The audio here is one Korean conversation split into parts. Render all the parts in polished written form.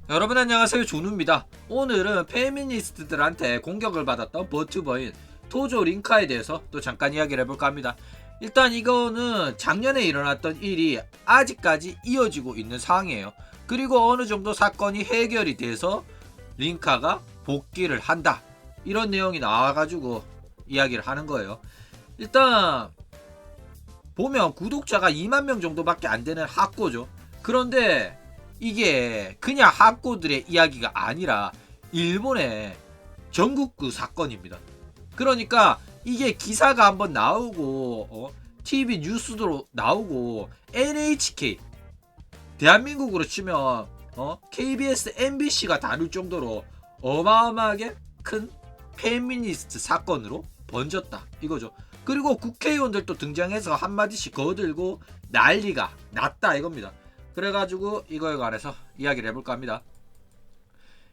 여러분 안녕하세요, 준우입니다. 오늘은 페미니스트들한테 공격을 받았던 버튜버인 토조 링카에 대해서 또 잠깐 이야기를 해볼까 합니다. 일단 이거는 작년에 일어났던 일이 아직까지 이어지고 있는 상황이에요. 그리고 어느 정도 사건이 해결이 돼서 링카가 복귀를 한다, 이런 내용이 나와가지고 이야기를 하는 거예요. 일단 보면 구독자가 2만 명 정도밖에 안 되는 핫고죠. 그런데 이게 그냥 핫고들의 이야기가 아니라 일본의 전국구 사건입니다. 그러니까 이게 기사가 한번 나오고 TV 뉴스도 나오고 NHK, 대한민국으로 치면 KBS, MBC가 다룰 정도로 어마어마하게 큰 페미니스트 사건으로 번졌다, 이거죠. 그리고 국회의원들도 등장해서 한마디씩 거들고 난리가 났다, 이겁니다. 그래가지고 이거에 관해서 이야기를 해볼까 합니다.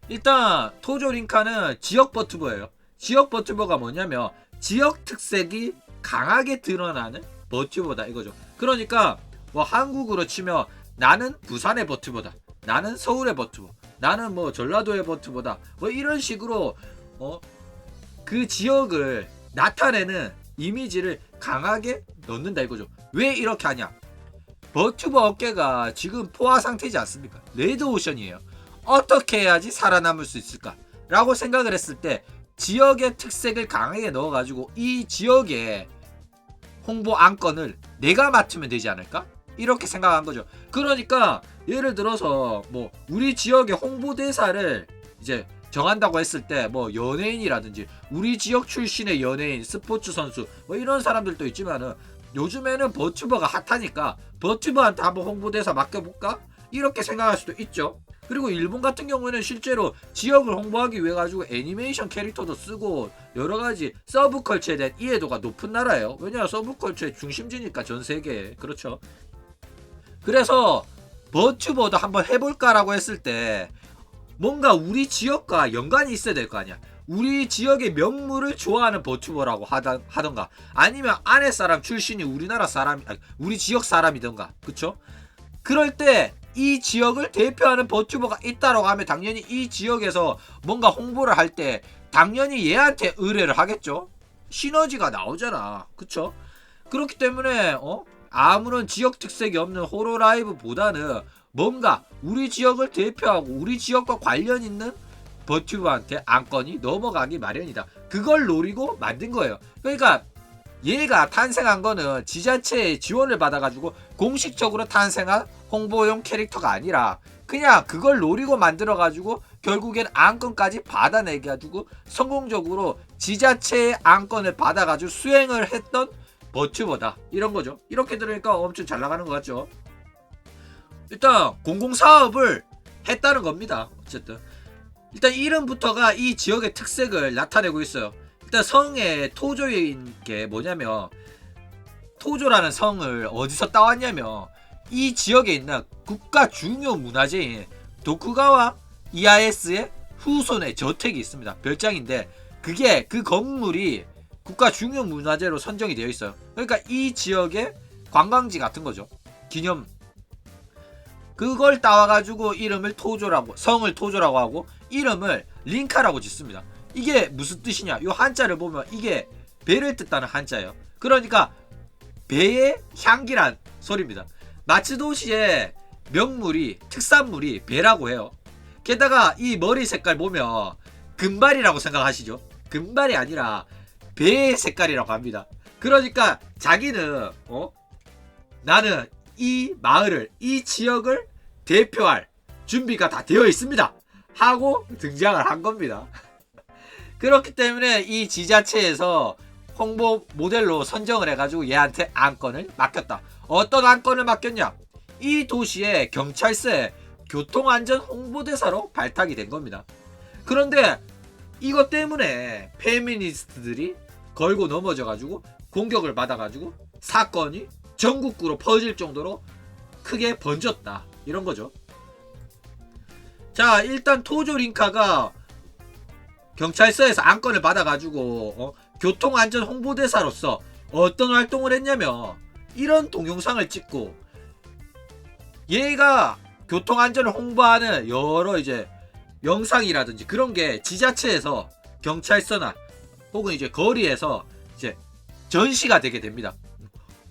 일단 토조 링카는 지역 버튜버예요. 지역 버튜버가 뭐냐면 지역 특색이 강하게 드러나는 버튜버다, 이거죠. 그러니까 뭐 한국으로 치면 나는 부산의 버튜버다, 나는 서울의 버튜버, 나는 뭐 전라도의 버튜버다, 뭐 이런 식으로 그 지역을 나타내는 이미지를 강하게 넣는다, 이거죠. 왜 이렇게 하냐? 버튜버 업계가 지금 포화 상태지 않습니까? 레드오션이에요. 어떻게 해야지 살아남을 수 있을까? 라고 생각을 했을 때 지역의 특색을 강하게 넣어가지고 이 지역의 홍보 안건을 내가 맡으면 되지 않을까? 이렇게 생각한 거죠. 그러니까 예를 들어서 뭐 우리 지역의 홍보대사를 이제 정한다고 했을 때 뭐 연예인이라든지 우리 지역 출신의 연예인, 스포츠 선수 뭐 이런 사람들도 있지만은 요즘에는 버튜버가 핫하니까 버튜버한테 한번 홍보대사 맡겨볼까? 이렇게 생각할 수도 있죠. 그리고 일본 같은 경우에는 실제로 지역을 홍보하기 위해 가지고 애니메이션 캐릭터도 쓰고 여러가지 서브컬처에 대한 이해도가 높은 나라예요. 왜냐, 서브컬처의 중심지니까 전 세계에. 그렇죠. 그래서 버튜버도 한번 해볼까라고 했을 때 뭔가 우리 지역과 연관이 있어야 될 거 아니야. 우리 지역의 명물을 좋아하는 버튜버라고 하던가 아니면 아내 사람 출신이 우리나라 사람, 우리 지역 사람이던가, 그쵸? 그럴 때 이 지역을 대표하는 버튜버가 있다라고 하면 당연히 이 지역에서 뭔가 홍보를 할 때 당연히 얘한테 의뢰를 하겠죠. 시너지가 나오잖아, 그쵸? 그렇기 때문에 아무런 지역 특색이 없는 호로라이브보다는 뭔가 우리 지역을 대표하고 우리 지역과 관련 있는 버튜버한테 안건이 넘어가기 마련이다. 그걸 노리고 만든 거예요. 그러니까 얘가 탄생한 거는 지자체의 지원을 받아가지고 공식적으로 탄생한 홍보용 캐릭터가 아니라 그냥 그걸 노리고 만들어가지고 결국엔 안건까지 받아내가지고 성공적으로 지자체의 안건을 받아가지고 수행을 했던 버튜버다, 이런 거죠. 이렇게 들으니까 엄청 잘 나가는 것 같죠. 일단 공공사업을 했다는 겁니다. 어쨌든 일단 이름부터가 이 지역의 특색을 나타내고 있어요. 일단 성의 토조인 게 뭐냐면, 토조라는 성을 어디서 따왔냐면 이 지역에 있는 국가 중요 문화재인 도쿠가와 이아에스의 후손의 저택이 있습니다. 별장인데 그게 그 건물이 국가 중요 문화재로 선정이 되어 있어요. 그러니까 이 지역의 관광지 같은 거죠. 기념. 그걸 따와가지고 이름을 토조라고, 성을 토조라고 하고 이름을 링카라고 짓습니다. 이게 무슨 뜻이냐? 이 한자를 보면 이게 배를 뜻하는 한자예요. 그러니까 배의 향기란 소리입니다. 마츠도시의 명물이, 특산물이 배라고 해요. 게다가 이 머리 색깔 보면 금발이라고 생각하시죠? 금발이 아니라 배의 색깔이라고 합니다. 그러니까 자기는 나는 이 마을을, 이 지역을 대표할 준비가 다 되어 있습니다 하고 등장을 한 겁니다. 그렇기 때문에 이 지자체에서 홍보 모델로 선정을 해가지고 얘한테 안건을 맡겼다. 어떤 안건을 맡겼냐? 이 도시의 경찰서에 교통안전 홍보대사로 발탁이 된 겁니다. 그런데 이것 때문에 페미니스트들이 걸고 넘어져가지고 공격을 받아가지고 사건이 전국구로 퍼질 정도로 크게 번졌다, 이런 거죠. 자, 일단 토조 링카가 경찰서에서 안건을 받아가지고 교통안전 홍보대사로서 어떤 활동을 했냐면 이런 동영상을 찍고 얘가 교통 안전을 홍보하는 여러 이제 영상이라든지 그런 게 지자체에서 경찰서나 혹은 이제 거리에서 이제 전시가 되게 됩니다.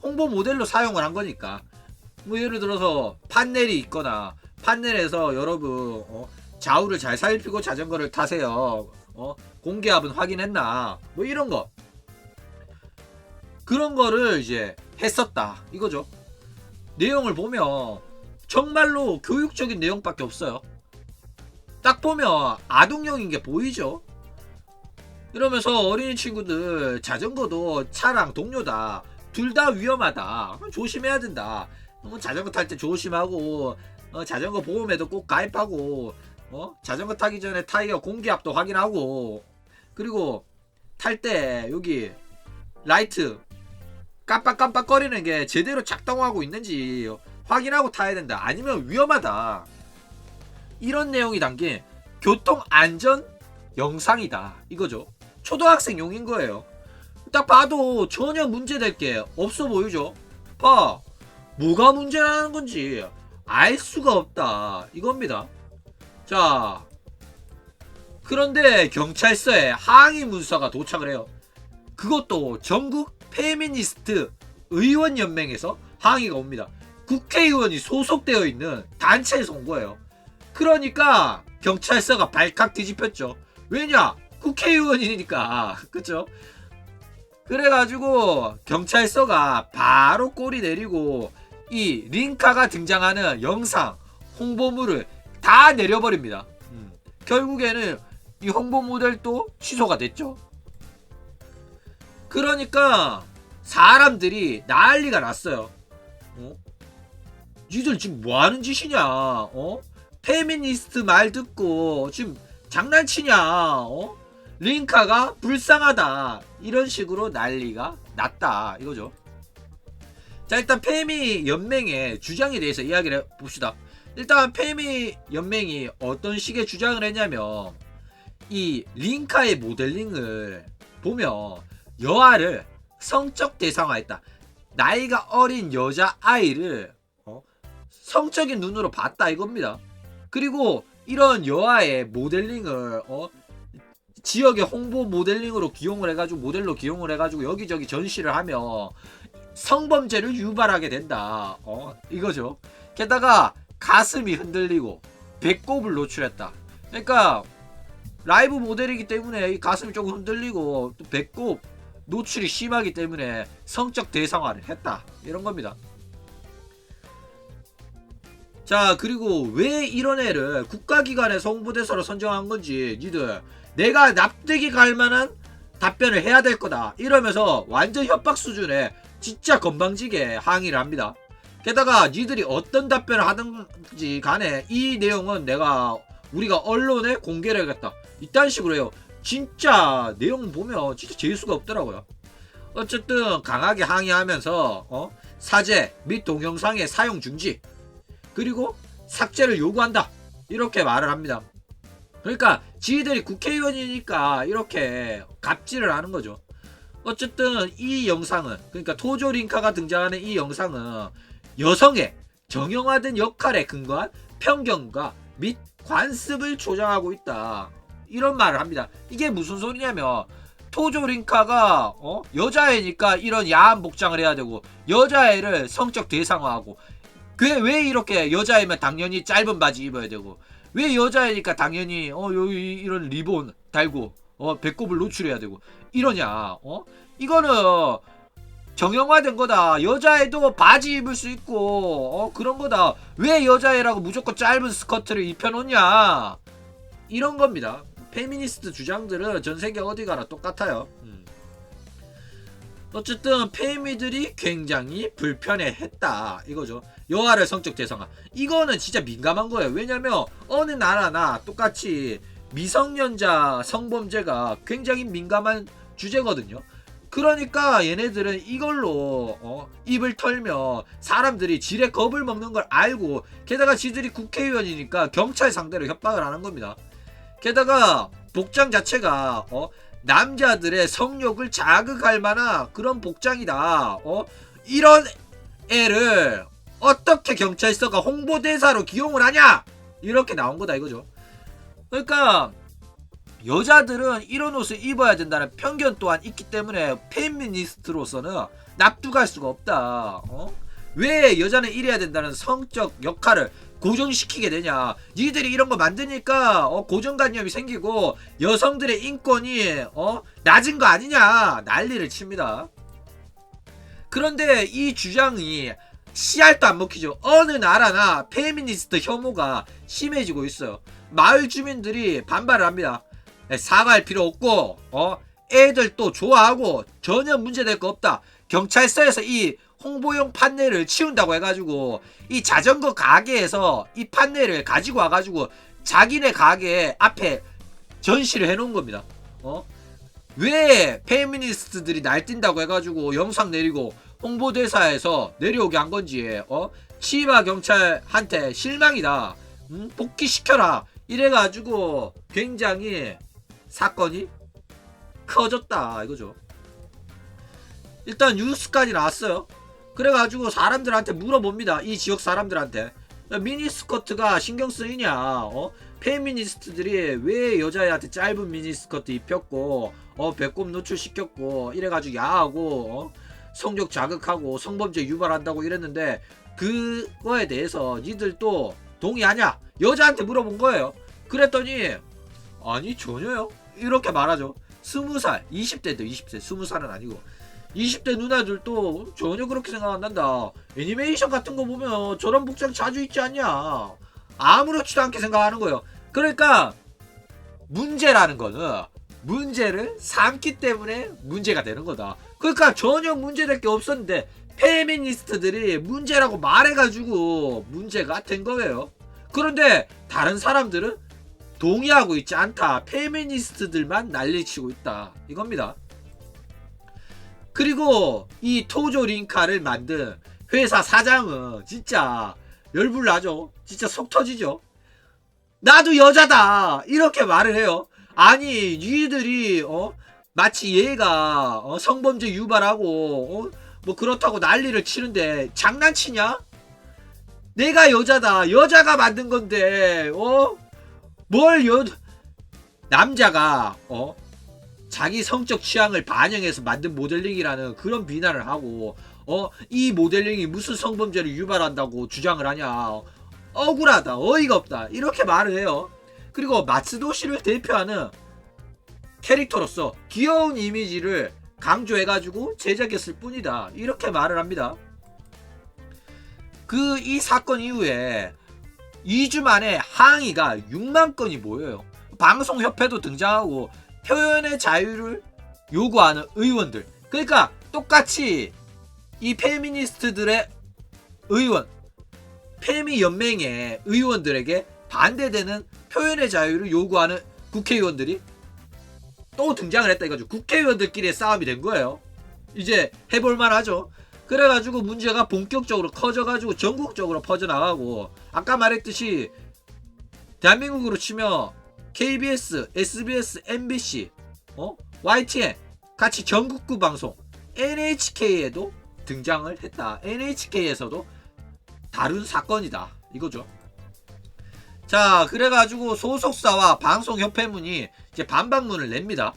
홍보 모델로 사용을 한 거니까. 뭐 예를 들어서 판넬이 있거나 판넬에서 여러분 좌우를 잘 살피고 자전거를 타세요. 공기압은 확인했나? 뭐 이런 거. 그런 거를 이제 했었다. 이거죠. 내용을 보면 정말로 교육적인 내용밖에 없어요. 딱 보면 아동용인 게 보이죠. 이러면서 어린이 친구들 자전거도 차랑 동료다. 둘 다 위험하다. 조심해야 된다. 자전거 탈 때 조심하고 자전거 보험에도 꼭 가입하고 자전거 타기 전에 타이어 공기압도 확인하고 그리고 탈 때 여기 라이트 깜빡깜빡거리는 게 제대로 작동하고 있는지 확인하고 타야 된다. 아니면 위험하다. 이런 내용이 담긴 교통안전 영상이다. 이거죠. 초등학생용인 거예요. 딱 봐도 전혀 문제될 게 없어 보이죠. 봐. 뭐가 문제라는 건지 알 수가 없다. 이겁니다. 자, 그런데 경찰서에 항의 문서가 도착을 해요. 그것도 전국 페미니스트 의원연맹에서 항의가 옵니다. 국회의원이 소속되어 있는 단체에서 온 거예요. 그러니까 경찰서가 발칵 뒤집혔죠. 왜냐? 국회의원이니까. 그쵸? 그래가지고 경찰서가 바로 꼬리 내리고 이 링카가 등장하는 영상 홍보물을 다 내려버립니다. 결국에는 이 홍보 모델도 취소가 됐죠. 그러니까 사람들이 난리가 났어요. 니들 지금 뭐하는 짓이냐? 페미니스트 말 듣고 지금 장난치냐? 링카가 불쌍하다. 이런 식으로 난리가 났다. 이거죠. 자, 일단 페미 연맹의 주장에 대해서 이야기를 해봅시다. 일단 페미 연맹이 어떤 식의 주장을 했냐면 이 링카의 모델링을 보면 여아를 성적 대상화했다. 나이가 어린 여자아이를 성적인 눈으로 봤다 이겁니다. 그리고 이런 여아의 모델링을 지역의 홍보 모델링으로 기용을 해가지고 모델로 기용을 해가지고 여기저기 전시를 하면 성범죄를 유발하게 된다. 이거죠. 게다가 가슴이 흔들리고 배꼽을 노출했다. 그러니까 라이브 모델이기 때문에 이 가슴이 조금 흔들리고 또 배꼽 노출이 심하기 때문에 성적 대상화를 했다. 이런 겁니다. 자, 그리고 왜 이런 애를 국가기관에서 홍보대사로 선정한 건지 니들 내가 납득이 갈 만한 답변을 해야 될 거다. 이러면서 완전 협박 수준의 진짜 건방지게 항의를 합니다. 게다가 니들이 어떤 답변을 하든지 간에 이 내용은 우리가 언론에 공개를 하겠다. 이딴 식으로 해요. 진짜 내용 보면 진짜 재수가 없더라고요. 어쨌든 강하게 항의하면서 사죄 및 동영상의 사용 중지 그리고 삭제를 요구한다. 이렇게 말을 합니다. 그러니까 지들이 국회의원이니까 이렇게 갑질을 하는 거죠. 어쨌든 이 영상은 그러니까 토조 링카가 등장하는 이 영상은 여성의 정형화된 역할에 근거한 편견과 및 관습을 조장하고 있다. 이런 말을 합니다. 이게 무슨 소리냐면 토조 링카가 여자애니까 이런 야한 복장을 해야 되고 여자애를 성적 대상화하고 그게 왜 이렇게 여자애면 당연히 짧은 바지 입어야 되고 왜 여자애니까 당연히 여기 이런 리본 달고 배꼽을 노출해야 되고 이러냐. 이거는 정형화된 거다. 여자애도 바지 입을 수 있고 그런 거다. 왜 여자애라고 무조건 짧은 스커트를 입혀놓냐. 이런 겁니다. 페미니스트 주장들은 전세계 어디 가나 똑같아요. 어쨌든 페미들이 굉장히 불편해했다 이거죠. 여아를 성적 대상화 이거는 진짜 민감한 거예요. 왜냐면 어느 나라나 똑같이 미성년자 성범죄가 굉장히 민감한 주제거든요. 그러니까 얘네들은 이걸로 입을 털면 사람들이 지레 겁을 먹는 걸 알고 게다가 지들이 국회의원이니까 경찰 상대로 협박을 하는 겁니다. 게다가 복장 자체가 남자들의 성욕을 자극할 만한 그런 복장이다. 이런 애를 어떻게 경찰서가 홍보대사로 기용을 하냐? 이렇게 나온 거다 이거죠. 그러니까 여자들은 이런 옷을 입어야 된다는 편견 또한 있기 때문에 페미니스트로서는 납득할 수가 없다. 왜 여자는 이래야 된다는 성적 역할을 고정시키게 되냐. 니들이 이런 거 만드니까 고정관념이 생기고 여성들의 인권이 낮은 거 아니냐 난리를 칩니다. 그런데 이 주장이 씨알도 안 먹히죠. 어느 나라나 페미니스트 혐오가 심해지고 있어요. 마을 주민들이 반발을 합니다. 사과할 필요 없고 애들 또 좋아하고 전혀 문제될 거 없다. 경찰서에서 이 홍보용 판넬을 치운다고 해가지고 이 자전거 가게에서 이 판넬을 가지고 와가지고 자기네 가게 앞에 전시를 해놓은 겁니다. 왜 페미니스트들이 날뛴다고 해가지고 영상 내리고 홍보대사에서 내려오게 한 건지 치바 경찰한테 실망이다. 복귀시켜라. 이래가지고 굉장히 사건이 커졌다 이거죠. 일단 뉴스까지 나왔어요. 그래가지고 사람들한테 물어봅니다. 이 지역 사람들한테 미니스커트가 신경 쓰이냐. 페미니스트들이 왜 여자애한테 짧은 미니스커트 입혔고 배꼽 노출시켰고 이래가지고 야하고 성적 자극하고 성범죄 유발한다고 이랬는데 그거에 대해서 니들도 동의하냐? 여자한테 물어본 거예요. 그랬더니 아니 전혀요. 이렇게 말하죠. 20살 20대인데 20세 20살은 아니고 20대 누나들도 전혀 그렇게 생각 안 난다. 애니메이션 같은 거 보면 저런 복장 자주 있지 않냐. 아무렇지도 않게 생각하는 거예요. 그러니까 문제라는 거는 문제를 삼기 때문에 문제가 되는 거다. 그러니까 전혀 문제될 게 없었는데 페미니스트들이 문제라고 말해가지고 문제가 된 거예요. 그런데 다른 사람들은 동의하고 있지 않다. 페미니스트들만 난리치고 있다. 이겁니다. 그리고 이 토조 링카를 만든 회사 사장은 진짜 열불나죠. 진짜 속 터지죠. 나도 여자다 이렇게 말을 해요. 아니 니들이 마치 얘가 성범죄 유발하고 뭐 그렇다고 난리를 치는데 장난치냐? 내가 여자다. 여자가 만든 건데 뭘 남자가 자기 성적 취향을 반영해서 만든 모델링이라는 그런 비난을 하고 이 모델링이 무슨 성범죄를 유발한다고 주장을 하냐. 억울하다. 어이가 없다. 이렇게 말을 해요. 그리고 마츠도시를 대표하는 캐릭터로서 귀여운 이미지를 강조해가지고 제작했을 뿐이다. 이렇게 말을 합니다. 이 사건 이후에 2주 만에 항의가 6만 건이 모여요. 방송협회도 등장하고 표현의 자유를 요구하는 의원들. 그러니까 똑같이 이 페미니스트들의 의원, 페미연맹의 의원들에게 반대되는 표현의 자유를 요구하는 국회의원들이 또 등장을 했다 이거죠. 국회의원들끼리의 싸움이 된 거예요. 이제 해볼만 하죠. 그래가지고 문제가 본격적으로 커져가지고 전국적으로 퍼져나가고 아까 말했듯이 대한민국으로 치면 KBS, SBS, MBC, YTN 같이 전국구 방송 NHK에도 등장을 했다. NHK에서도 다룬 사건이다 이거죠. 자, 그래가지고 소속사와 방송협회문이 이제 반박문을 냅니다.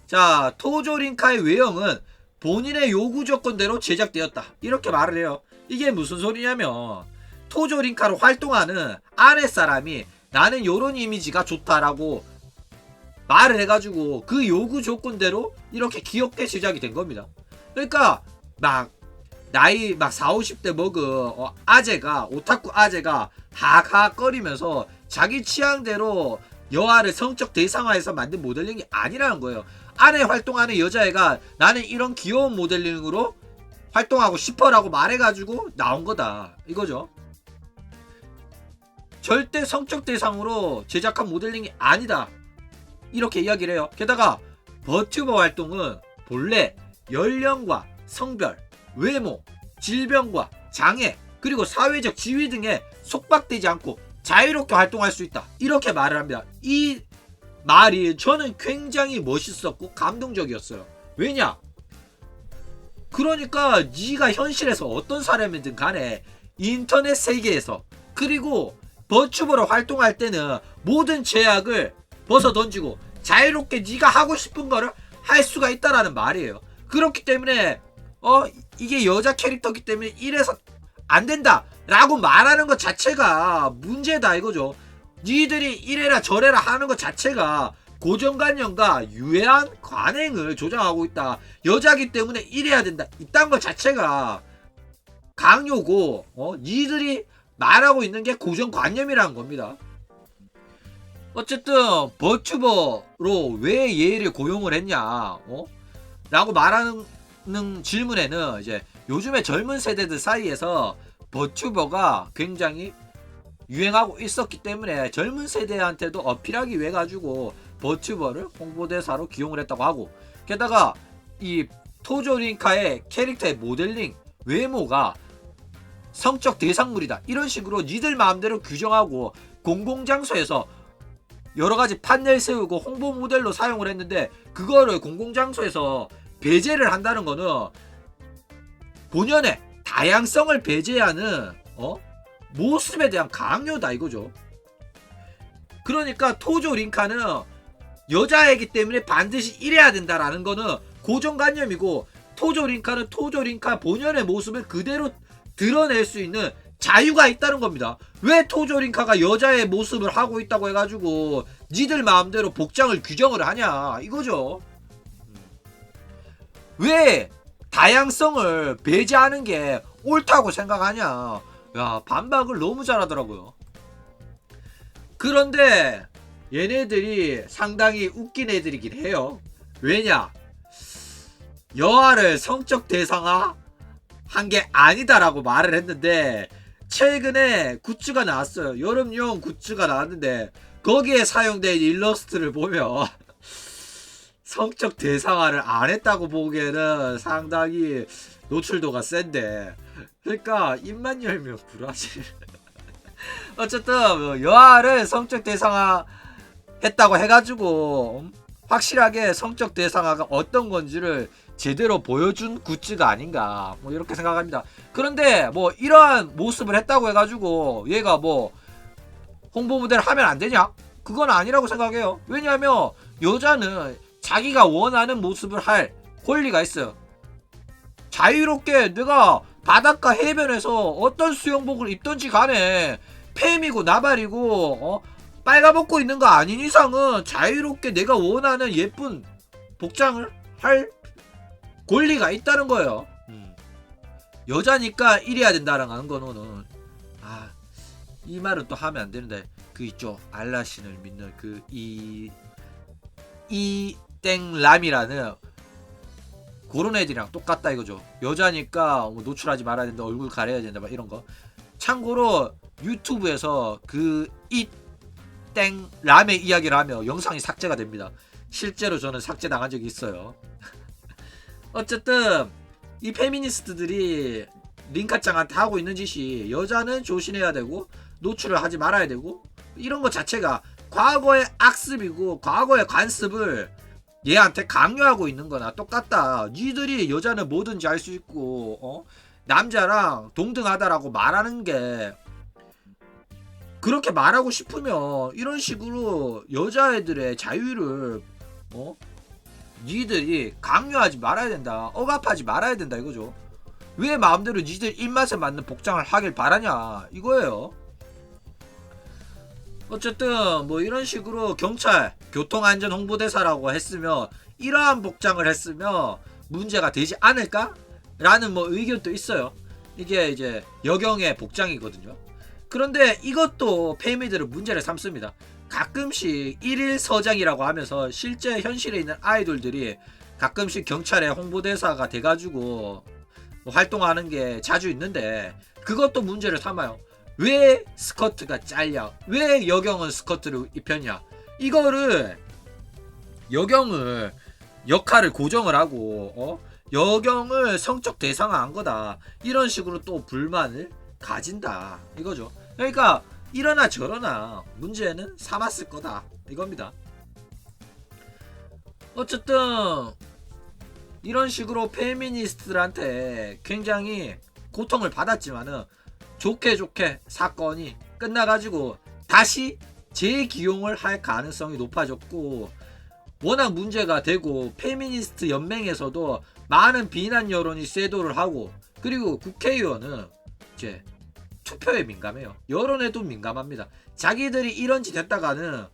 자, 토조링카의 외형은 본인의 요구 조건대로 제작되었다 이렇게 말을 해요. 이게 무슨 소리냐면 토조링카로 활동하는 아랫사람이 나는 요런 이미지가 좋다라고 말을 해가지고 그 요구 조건대로 이렇게 귀엽게 제작이 된 겁니다. 그러니까 막 나이 막 40, 50대 먹은 아재가 오타쿠 아재가 하하거리면서 자기 취향대로 여아를 성적 대상화해서 만든 모델링이 아니라는 거예요. 안에 활동하는 여자애가 나는 이런 귀여운 모델링으로 활동하고 싶어라고 말해가지고 나온 거다 이거죠. 절대 성적 대상으로 제작한 모델링이 아니다 이렇게 이야기를 해요. 게다가 버튜버 활동은 본래 연령과 성별, 외모, 질병과 장애 그리고 사회적 지위 등에 속박되지 않고 자유롭게 활동할 수 있다 이렇게 말을 합니다. 이 말이 저는 굉장히 멋있었고 감동적이었어요. 왜냐? 그러니까 네가 현실에서 어떤 사람이든 간에 인터넷 세계에서, 그리고 버튜버로 활동할 때는 모든 제약을 벗어 던지고 자유롭게 네가 하고 싶은 거를 할 수가 있다라는 말이에요. 그렇기 때문에 이게 여자 캐릭터기 때문에 이래서 안 된다 라고 말하는 것 자체가 문제다 이거죠. 니들이 이래라 저래라 하는 것 자체가 고정관념과 유해한 관행을 조장하고 있다. 여자기 때문에 이래야 된다. 이딴 것 자체가 강요고, 니들이 말하고 있는 게 고정관념이라는 겁니다. 어쨌든 버튜버로 왜 얘를 고용을 했냐, 라고 말하는 질문에는 이제 요즘에 젊은 세대들 사이에서 버튜버가 굉장히 유행하고 있었기 때문에 젊은 세대한테도 어필하기 위해 가지고 버튜버를 홍보대사로 기용을 했다고 하고, 게다가 이 토조링카의 캐릭터의 모델링 외모가 성적 대상물이다 이런 식으로 니들 마음대로 규정하고 공공장소에서 여러가지 판넬 세우고 홍보 모델로 사용을 했는데, 그거를 공공장소에서 배제를 한다는 거는 본연의 다양성을 배제하는 모습에 대한 강요다 이거죠. 그러니까 토조 링카는 여자이기 때문에 반드시 이래야 된다라는 거는 고정관념이고, 토조 링카는 토조 링카 본연의 모습을 그대로 드러낼 수 있는 자유가 있다는 겁니다. 왜 토조 링카가 여자의 모습을 하고 있다고 해가지고 니들 마음대로 복장을 규정을 하냐 이거죠. 왜 다양성을 배제하는 게 옳다고 생각하냐. 야, 반박을 너무 잘하더라고요. 그런데 얘네들이 상당히 웃긴 애들이긴 해요. 왜냐, 여아를 성적 대상화 한 게 아니다라고 말을 했는데, 최근에 굿즈가 나왔어요. 여름용 굿즈가 나왔는데 거기에 사용된 일러스트를 보면 성적 대상화를 안 했다고 보기에는 상당히 노출도가 센데, 그러니까 입만 열면 브라질. 어쨌든 여아를 성적 대상화 했다고 해가지고 확실하게 성적 대상화가 어떤 건지를 제대로 보여준 굿즈가 아닌가 뭐 이렇게 생각합니다. 그런데 뭐 이러한 모습을 했다고 해가지고 얘가 뭐 홍보 무대를 하면 안 되냐? 그건 아니라고 생각해요. 왜냐하면 여자는 자기가 원하는 모습을 할 권리가 있어요. 자유롭게 내가 바닷가 해변에서 어떤 수영복을 입던지 간에 팸이고 나발이고 빨가벗고 있는 거 아닌 이상은 자유롭게 내가 원하는 예쁜 복장을 할 권리가 있다는 거예요. 여자니까 이래야 된다라는 거는 이 말은 또 하면 안 되는데, 그 있죠, 알라신을 믿는 그 이땡람이라는 그런 애들이랑 똑같다 이거죠. 여자니까 뭐 노출하지 말아야 된다, 얼굴 가려야 된다 막 이런 거. 참고로 유튜브에서 그 이땡람의 이야기를 하며 영상이 삭제가 됩니다. 실제로 저는 삭제 당한 적이 있어요. 어쨌든 이 페미니스트들이 링카짱한테 하고 있는 짓이, 여자는 조심해야 되고 노출을 하지 말아야 되고, 이런 것 자체가 과거의 악습이고 과거의 관습을 얘한테 강요하고 있는 거나 똑같다. 니들이 여자는 뭐든지 할 수 있고 남자랑 동등하다라고 말하는 게, 그렇게 말하고 싶으면 이런 식으로 여자애들의 자유를 니들이 강요하지 말아야 된다, 억압하지 말아야 된다 이거죠. 왜 마음대로 니들 입맛에 맞는 복장을 하길 바라냐 이거예요. 어쨌든 뭐 이런 식으로 경찰 교통안전 홍보대사라고 했으면, 이러한 복장을 했으면 문제가 되지 않을까? 라는 뭐 의견도 있어요. 이게 이제 여경의 복장이거든요. 그런데 이것도 페미들은 문제를 삼습니다. 가끔씩 1일 서장이라고 하면서 실제 현실에 있는 아이돌들이 가끔씩 경찰의 홍보대사가 돼가지고 활동하는 게 자주 있는데, 그것도 문제를 삼아요. 왜 스커트가 짧냐? 왜 여경은 스커트를 입혔냐? 이거를 여경을 역할을 고정을 하고 여경을 성적 대상화한 거다, 이런 식으로 또 불만을 가진다 이거죠. 그러니까 이러나 저러나 문제는 삼았을 거다 이겁니다. 어쨌든 이런 식으로 페미니스트들한테 굉장히 고통을 받았지만은 좋게 사건이 끝나가지고 다시 재기용을 할 가능성이 높아졌고, 워낙 문제가 되고 페미니스트 연맹에서도 많은 비난 여론이 쇄도를 하고, 그리고 국회의원은 이제 투표에 민감해요. 여론에도 민감합니다. 자기들이 이런 짓 했다가는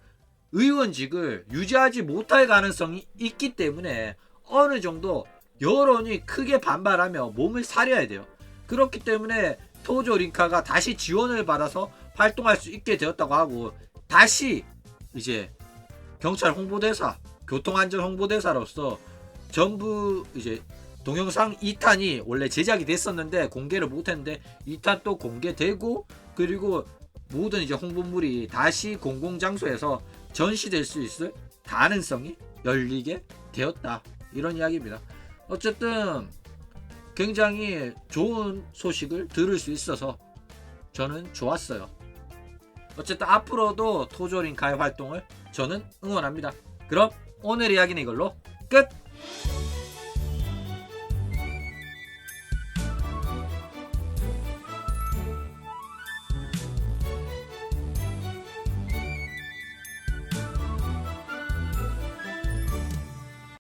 의원직을 유지하지 못할 가능성이 있기 때문에 어느 정도 여론이 크게 반발하며 몸을 사려야 돼요. 그렇기 때문에 토조 링카가 다시 지원을 받아서 활동할 수 있게 되었다고 하고, 다시 이제 경찰 홍보대사, 교통안전 홍보대사로서 전부 이제 동영상 2탄이 원래 제작이 됐었는데 공개를 못했는데 2탄 또 공개되고, 그리고 모든 이제 홍보물이 다시 공공장소에서 전시될 수 있을 가능성이 열리게 되었다, 이런 이야기입니다. 어쨌든 굉장히 좋은 소식을 들을 수 있어서 저는 좋았어요. 어쨌든 앞으로도 토조 링카의 활동을 저는 응원합니다. 그럼 오늘 이야기는 이걸로 끝!